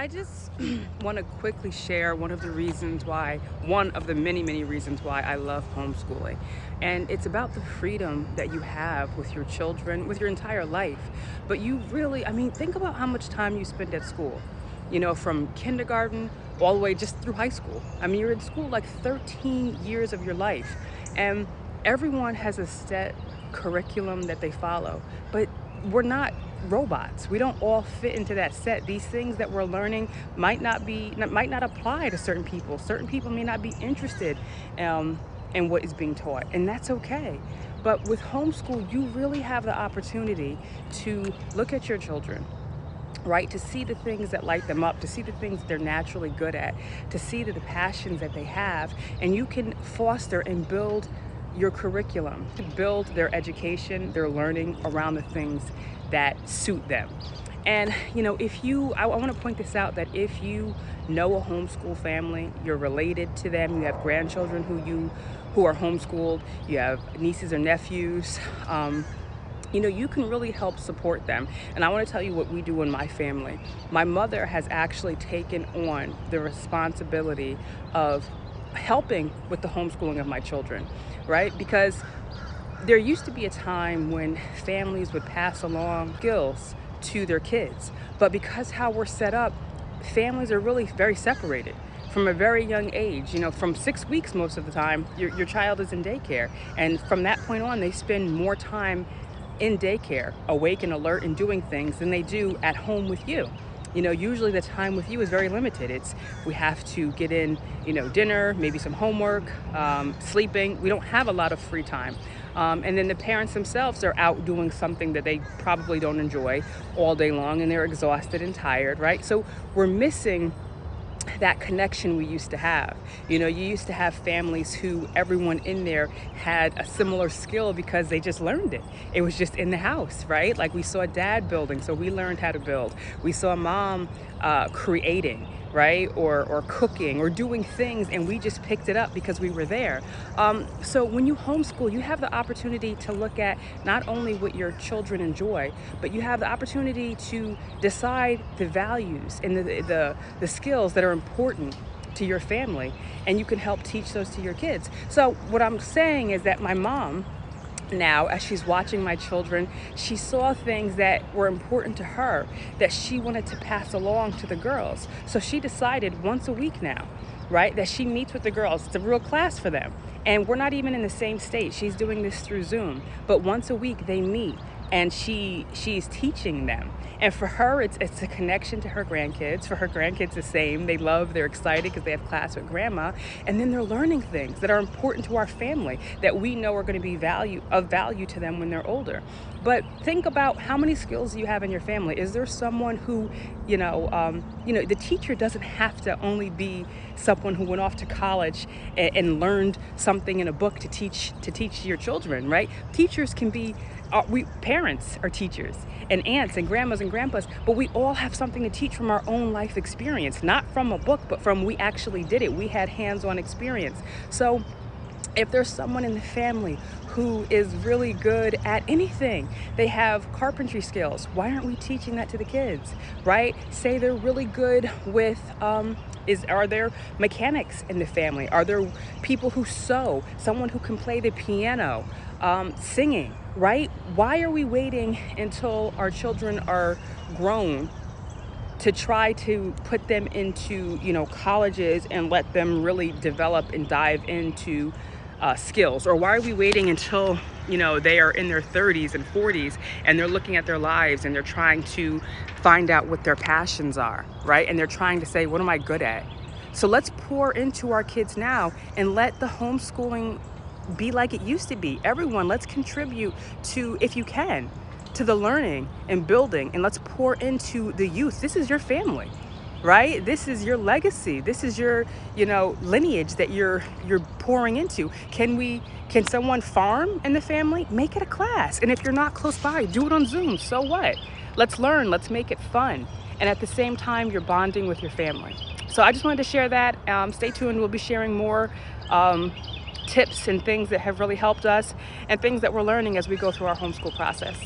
I just want to quickly share one of the many reasons why I love homeschooling. And it's about the freedom that you have with your children, with your entire life. But you really, think about how much time you spend at school, from kindergarten all the way just through high school. You're in school like 13 years of your life. And everyone has a set curriculum that they follow, but we're not robots. We don't all fit into that set. These things that we're learning might not apply to certain people. Certain people may not be interested in what is being taught, and that's okay. But with homeschool, you really have the opportunity to look at your children, right? To see the things that light them up, to see the things they're naturally good at, to see the passions that they have, and you can foster and build your curriculum, to build their education, their learning around the things that suit them. And I want to point this out, that if you know a homeschool family, you're related to them, you have grandchildren who are homeschooled, you have nieces or nephews, you can really help support them. And I want to tell you what we do in my family. My mother has actually taken on the responsibility of helping with the homeschooling of my children, right? Because there used to be a time when families would pass along skills to their kids, but because how we're set up, families are really very separated from a very young age. From 6 weeks, most of the time, your child is in daycare, and from that point on, they spend more time in daycare, awake and alert and doing things, than they do at home with you. Usually the time with you is very limited. We have to get in, dinner, maybe some homework, sleeping. We don't have a lot of free time. And then the parents themselves are out doing something that they probably don't enjoy all day long, and they're exhausted and tired, right? So we're missing that connection we used to have. You used to have families who everyone in there had a similar skill because they just learned it. It was just in the house, right? Like we saw dad building, so we learned how to build. We saw mom creating, right? Or cooking or doing things, and we just picked it up because we were there. So when you homeschool, you have the opportunity to look at not only what your children enjoy, but you have the opportunity to decide the values and the skills that are important to your family, and you can help teach those to your kids. So what I'm saying is that my mom, now, as she's watching my children, she saw things that were important to her that she wanted to pass along to the girls. So she decided once a week now, right, that she meets with the girls. It's a real class for them. And we're not even in the same state. She's doing this through Zoom. But once a week they meet, and she's teaching them. And for her, it's a connection to her grandkids. For her grandkids, the same. They're excited because they have class with grandma. And then they're learning things that are important to our family that we know are going to be of value to them when they're older. But think about how many skills you have in your family. Is there someone who, the teacher doesn't have to only be someone who went off to college and learned something in a book to teach your children, right? Teachers can be, parents are teachers, and aunts and grandmas and grandpas, but we all have something to teach from our own life experience, not from a book, but from we actually did it. We had hands-on experience. So if there's someone in the family who is really good at anything, they have carpentry skills, why aren't we teaching that to the kids, right? Say they're really good with, are there mechanics in the family? Are there people who sew? Someone who can play the piano, singing, right? Why are we waiting until our children are grown to try to put them into, colleges and let them really develop and dive into skills? Or why are we waiting until they are in their 30s and 40s and they're looking at their lives and they're trying to find out what their passions are, right? And they're trying to say, what am I good at? So let's pour into our kids now and let the homeschooling be like it used to be. Everyone, let's contribute to, if you can, to the learning and building, and let's pour into the youth. This is your family, right? This is your legacy. This is your, lineage that you're pouring into. Can someone farm in the family? Make it a class. And if you're not close by, do it on Zoom. So what? Let's learn. Let's make it fun. And at the same time, you're bonding with your family. So I just wanted to share that. Stay tuned. We'll be sharing more tips and things that have really helped us and things that we're learning as we go through our homeschool process.